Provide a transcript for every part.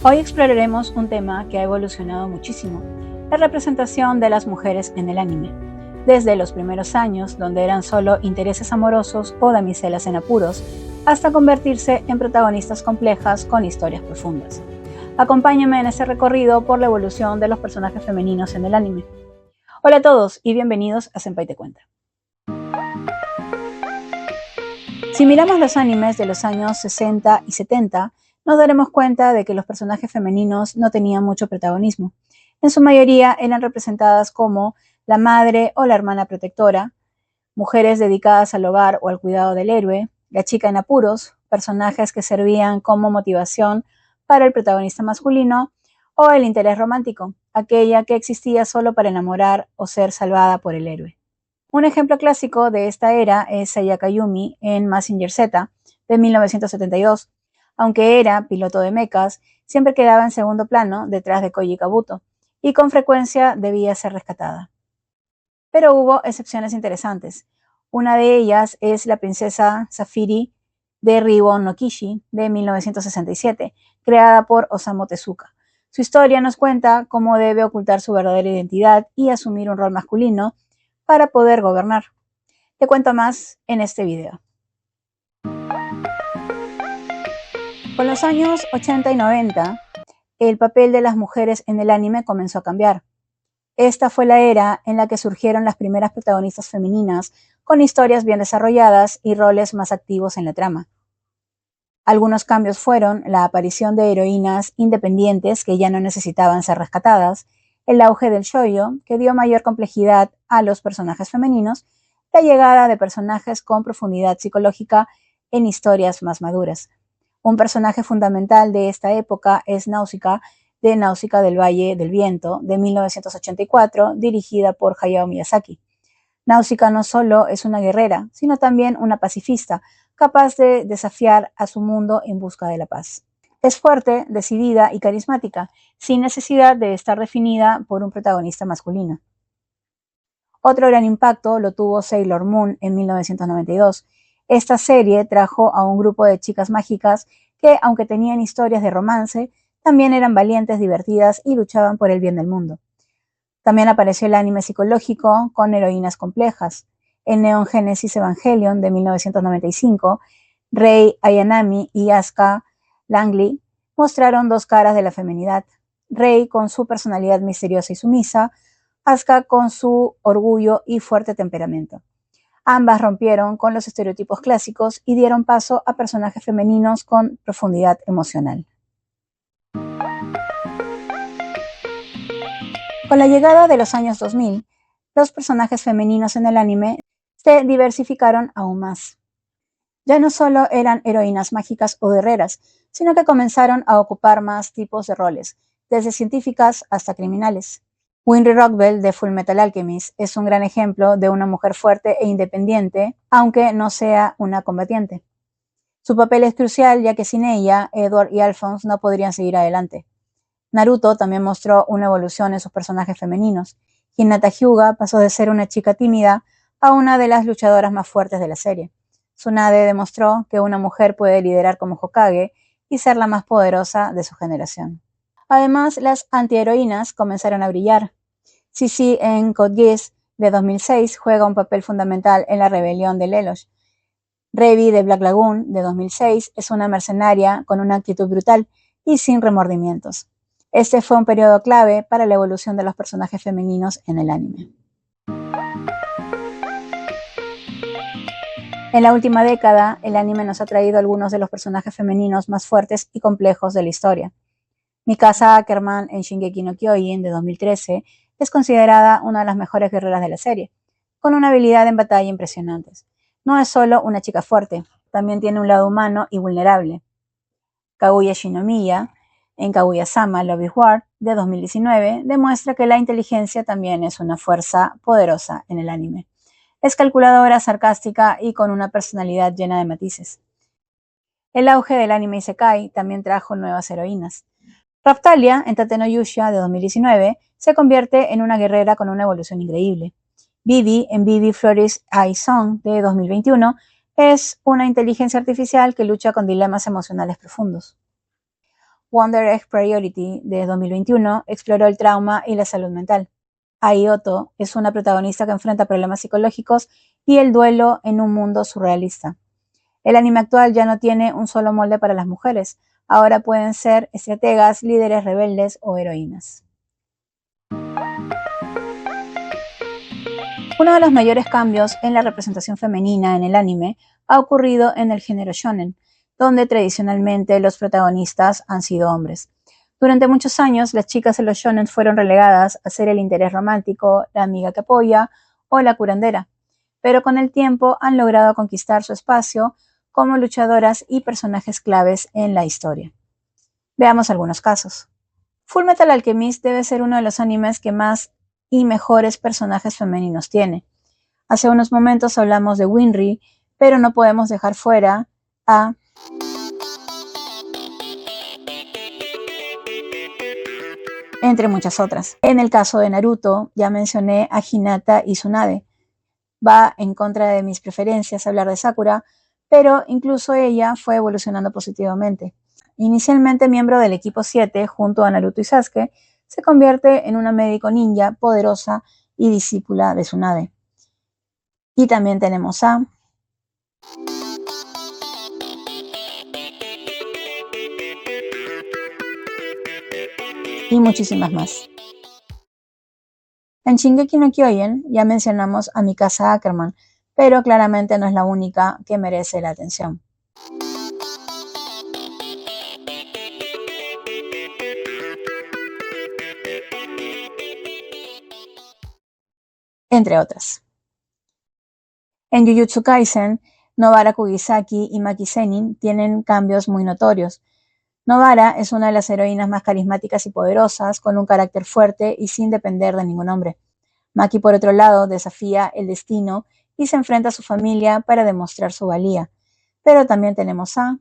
Hoy exploraremos un tema que ha evolucionado muchísimo, la representación de las mujeres en el anime. Desde los primeros años, donde eran solo intereses amorosos o damiselas en apuros, hasta convertirse en protagonistas complejas con historias profundas. Acompáñame en este recorrido por la evolución de los personajes femeninos en el anime. Hola a todos y bienvenidos a Senpai Te Cuenta. Si miramos los animes de los años 60 y 70, nos daremos cuenta de que los personajes femeninos no tenían mucho protagonismo. En su mayoría eran representadas como la madre o la hermana protectora, mujeres dedicadas al hogar o al cuidado del héroe, la chica en apuros, personajes que servían como motivación para el protagonista masculino, o el interés romántico, aquella que existía solo para enamorar o ser salvada por el héroe. Un ejemplo clásico de esta era es Sayaka Yumi en Mazinger Z de 1972. Aunque era piloto de mechas, siempre quedaba en segundo plano detrás de Koji Kabuto, y con frecuencia debía ser rescatada. Pero hubo excepciones interesantes. Una de ellas es la princesa Safiri de Ribbon no Kishi de 1967, creada por Osamu Tezuka. Su historia nos cuenta cómo debe ocultar su verdadera identidad y asumir un rol masculino para poder gobernar. Te cuento más en este video. Con los años 80 y 90, el papel de las mujeres en el anime comenzó a cambiar. Esta fue la era en la que surgieron las primeras protagonistas femeninas, con historias bien desarrolladas y roles más activos en la trama. Algunos cambios fueron la aparición de heroínas independientes que ya no necesitaban ser rescatadas, el auge del shoujo, que dio mayor complejidad a los personajes femeninos, la llegada de personajes con profundidad psicológica en historias más maduras. Un personaje fundamental de esta época es Náusica, de Náusica del Valle del Viento, de 1984, dirigida por Hayao Miyazaki. Náusica no solo es una guerrera, sino también una pacifista, capaz de desafiar a su mundo en busca de la paz. Es fuerte, decidida y carismática, sin necesidad de estar definida por un protagonista masculino. Otro gran impacto lo tuvo Sailor Moon en 1992. Esta serie trajo a un grupo de chicas mágicas que, aunque tenían historias de romance, también eran valientes, divertidas y luchaban por el bien del mundo. También apareció el anime psicológico con heroínas complejas. En Neon Genesis Evangelion de 1995, Rei Ayanami y Asuka Langley mostraron dos caras de la feminidad. Rei con su personalidad misteriosa y sumisa, Asuka con su orgullo y fuerte temperamento. Ambas rompieron con los estereotipos clásicos y dieron paso a personajes femeninos con profundidad emocional. Con la llegada de los años 2000, los personajes femeninos en el anime se diversificaron aún más. Ya no solo eran heroínas mágicas o guerreras, sino que comenzaron a ocupar más tipos de roles, desde científicas hasta criminales. Winry Rockbell de Fullmetal Alchemist es un gran ejemplo de una mujer fuerte e independiente, aunque no sea una combatiente. Su papel es crucial, ya que sin ella, Edward y Alphonse no podrían seguir adelante. Naruto también mostró una evolución en sus personajes femeninos. Hinata Hyuga pasó de ser una chica tímida a una de las luchadoras más fuertes de la serie. Tsunade demostró que una mujer puede liderar como Hokage y ser la más poderosa de su generación. Además, las antiheroínas comenzaron a brillar. Cici en Code Geass de 2006 juega un papel fundamental en la rebelión de Lelouch. Revi de Black Lagoon de 2006 es una mercenaria con una actitud brutal y sin remordimientos. Este fue un periodo clave para la evolución de los personajes femeninos en el anime. En la última década, el anime nos ha traído algunos de los personajes femeninos más fuertes y complejos de la historia. Mikasa Ackerman en Shingeki no Kyojin de 2013 es considerada una de las mejores guerreras de la serie, con una habilidad en batalla impresionante. No es solo una chica fuerte, también tiene un lado humano y vulnerable. Kaguya Shinomiya en Kaguya-sama Love is War de 2019 demuestra que la inteligencia también es una fuerza poderosa en el anime. Es calculadora, sarcástica y con una personalidad llena de matices. El auge del anime Isekai también trajo nuevas heroínas. Raphtalia, en Tate no Yusha de 2019, se convierte en una guerrera con una evolución increíble. Vivi, en Vivi Floris Eye Song de 2021, es una inteligencia artificial que lucha con dilemas emocionales profundos. Wonder Egg Priority de 2021 exploró el trauma y la salud mental. Ai Otto es una protagonista que enfrenta problemas psicológicos y el duelo en un mundo surrealista. El anime actual ya no tiene un solo molde para las mujeres. Ahora pueden ser estrategas, líderes rebeldes o heroínas. Uno de los mayores cambios en la representación femenina en el anime ha ocurrido en el género shonen, donde tradicionalmente los protagonistas han sido hombres. Durante muchos años, las chicas en los shonen fueron relegadas a ser el interés romántico, la amiga que apoya o la curandera, pero con el tiempo han logrado conquistar su espacio como luchadoras y personajes claves en la historia. Veamos algunos casos. Fullmetal Alchemist debe ser uno de los animes que más y mejores personajes femeninos tiene. Hace unos momentos hablamos de Winry, pero no podemos dejar fuera a entre muchas otras. En el caso de Naruto, ya mencioné a Hinata y Tsunade. Va en contra de mis preferencias hablar de Sakura, pero incluso ella fue evolucionando positivamente. Inicialmente miembro del equipo 7 junto a Naruto y Sasuke, se convierte en una médico ninja poderosa y discípula de Tsunade. Y también tenemos a y muchísimas más. En Shingeki no Kyojin ya mencionamos a Mikasa Ackerman, pero claramente no es la única que merece la atención. Entre otras. En Jujutsu Kaisen, Nobara Kugisaki y Maki Zenin tienen cambios muy notorios. Nobara es una de las heroínas más carismáticas y poderosas, con un carácter fuerte y sin depender de ningún hombre. Maki, por otro lado, desafía el destino y se enfrenta a su familia para demostrar su valía. Pero también tenemos a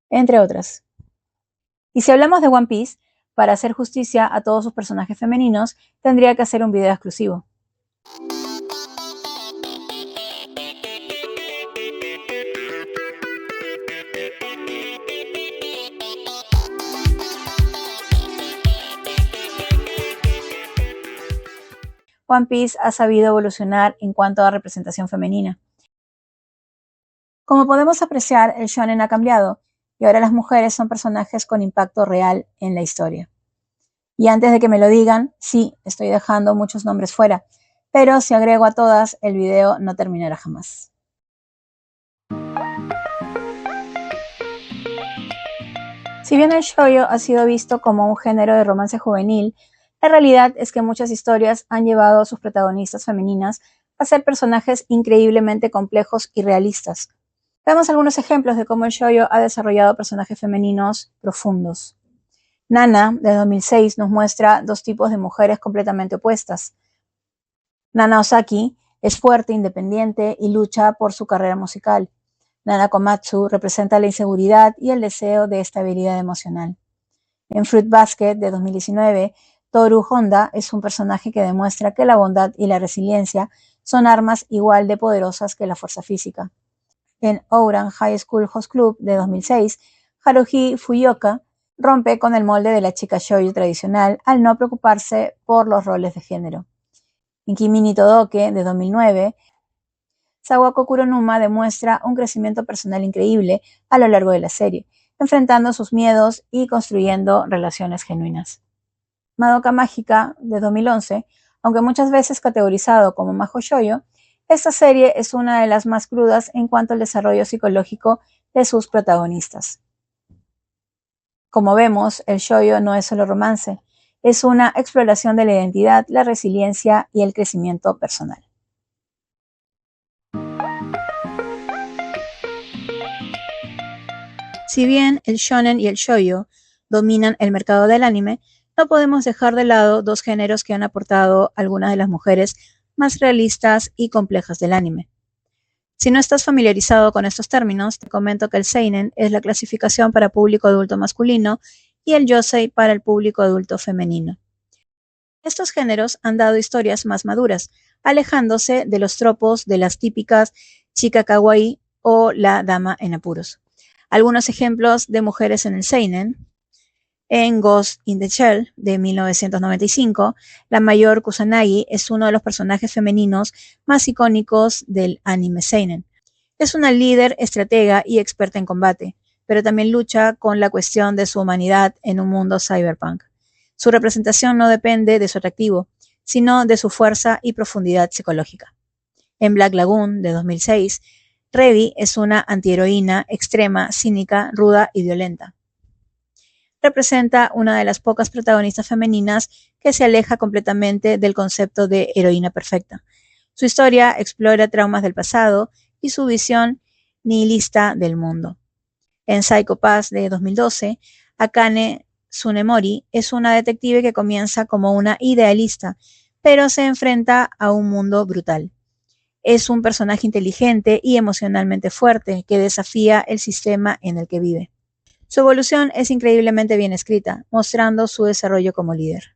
entre otras. Y si hablamos de One Piece, para hacer justicia a todos sus personajes femeninos, tendría que hacer un video exclusivo. One Piece ha sabido evolucionar en cuanto a representación femenina. Como podemos apreciar, el shonen ha cambiado y ahora las mujeres son personajes con impacto real en la historia. Y antes de que me lo digan, sí, estoy dejando muchos nombres fuera, pero si agrego a todas, el video no terminará jamás. Si bien el shoujo ha sido visto como un género de romance juvenil, la realidad es que muchas historias han llevado a sus protagonistas femeninas a ser personajes increíblemente complejos y realistas. Veamos algunos ejemplos de cómo el shoujo ha desarrollado personajes femeninos profundos. Nana, de 2006, nos muestra dos tipos de mujeres completamente opuestas. Nana Osaki es fuerte, independiente y lucha por su carrera musical. Nana Komatsu representa la inseguridad y el deseo de estabilidad emocional. En Fruit Basket, de 2019, Toru Honda es un personaje que demuestra que la bondad y la resiliencia son armas igual de poderosas que la fuerza física. En Ouran High School Host Club, de 2006, Haruhi Fukuoka rompe con el molde de la chica shoujo tradicional al no preocuparse por los roles de género. En Kimi ni Todoke, de 2009, Sawako Kuronuma demuestra un crecimiento personal increíble a lo largo de la serie, enfrentando sus miedos y construyendo relaciones genuinas. Madoka Mágica, de 2011, aunque muchas veces categorizado como Mahou Shoujo, esta serie es una de las más crudas en cuanto al desarrollo psicológico de sus protagonistas. Como vemos, el shoujo no es solo romance, es una exploración de la identidad, la resiliencia y el crecimiento personal. Si bien el shonen y el shoujo dominan el mercado del anime, no podemos dejar de lado dos géneros que han aportado algunas de las mujeres más realistas y complejas del anime. Si no estás familiarizado con estos términos, te comento que el seinen es la clasificación para público adulto masculino y el yosei para el público adulto femenino. Estos géneros han dado historias más maduras, alejándose de los tropos de las típicas chica kawaii o la dama en apuros. Algunos ejemplos de mujeres en el seinen: en Ghost in the Shell de 1995, la mayor Kusanagi es uno de los personajes femeninos más icónicos del anime seinen. Es una líder, estratega y experta en combate, pero también lucha con la cuestión de su humanidad en un mundo cyberpunk. Su representación no depende de su atractivo, sino de su fuerza y profundidad psicológica. En Black Lagoon de 2006, Revy es una antiheroína extrema, cínica, ruda y violenta. Representa una de las pocas protagonistas femeninas que se aleja completamente del concepto de heroína perfecta. Su historia explora traumas del pasado y su visión nihilista del mundo. En Psycho Pass de 2012, Akane Tsunemori es una detective que comienza como una idealista, pero se enfrenta a un mundo brutal. Es un personaje inteligente y emocionalmente fuerte que desafía el sistema en el que vive. Su evolución es increíblemente bien escrita, mostrando su desarrollo como líder.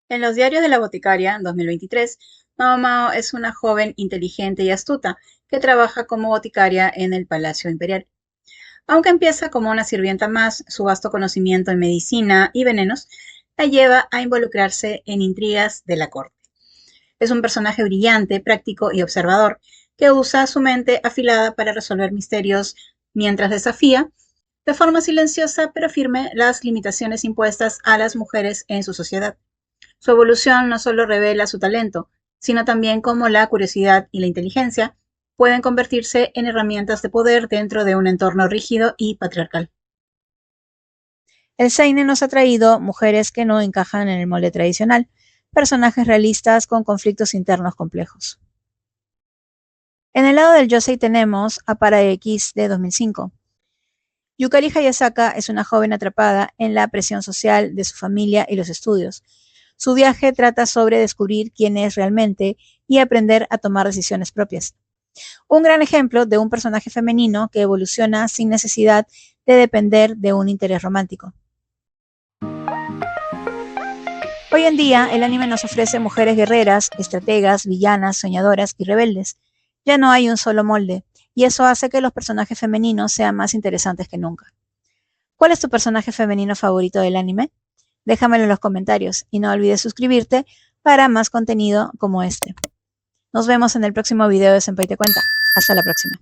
En Los diarios de la boticaria, 2023, Mao Mao es una joven inteligente y astuta que trabaja como boticaria en el Palacio Imperial. Aunque empieza como una sirvienta más, su vasto conocimiento en medicina y venenos la lleva a involucrarse en intrigas de la corte. Es un personaje brillante, práctico y observador, que usa su mente afilada para resolver misterios mientras desafía, de forma silenciosa pero firme, las limitaciones impuestas a las mujeres en su sociedad. Su evolución no solo revela su talento, sino también cómo la curiosidad y la inteligencia pueden convertirse en herramientas de poder dentro de un entorno rígido y patriarcal. El seinen nos ha traído mujeres que no encajan en el molde tradicional, personajes realistas con conflictos internos complejos. En el lado del yosei tenemos a Para X de 2005. Yukari Hayasaka es una joven atrapada en la presión social de su familia y los estudios. Su viaje trata sobre descubrir quién es realmente y aprender a tomar decisiones propias. Un gran ejemplo de un personaje femenino que evoluciona sin necesidad de depender de un interés romántico. Hoy en día, el anime nos ofrece mujeres guerreras, estrategas, villanas, soñadoras y rebeldes. Ya no hay un solo molde, y eso hace que los personajes femeninos sean más interesantes que nunca. ¿Cuál es tu personaje femenino favorito del anime? Déjamelo en los comentarios y no olvides suscribirte para más contenido como este. Nos vemos en el próximo video de Senpai Te Cuenta. Hasta la próxima.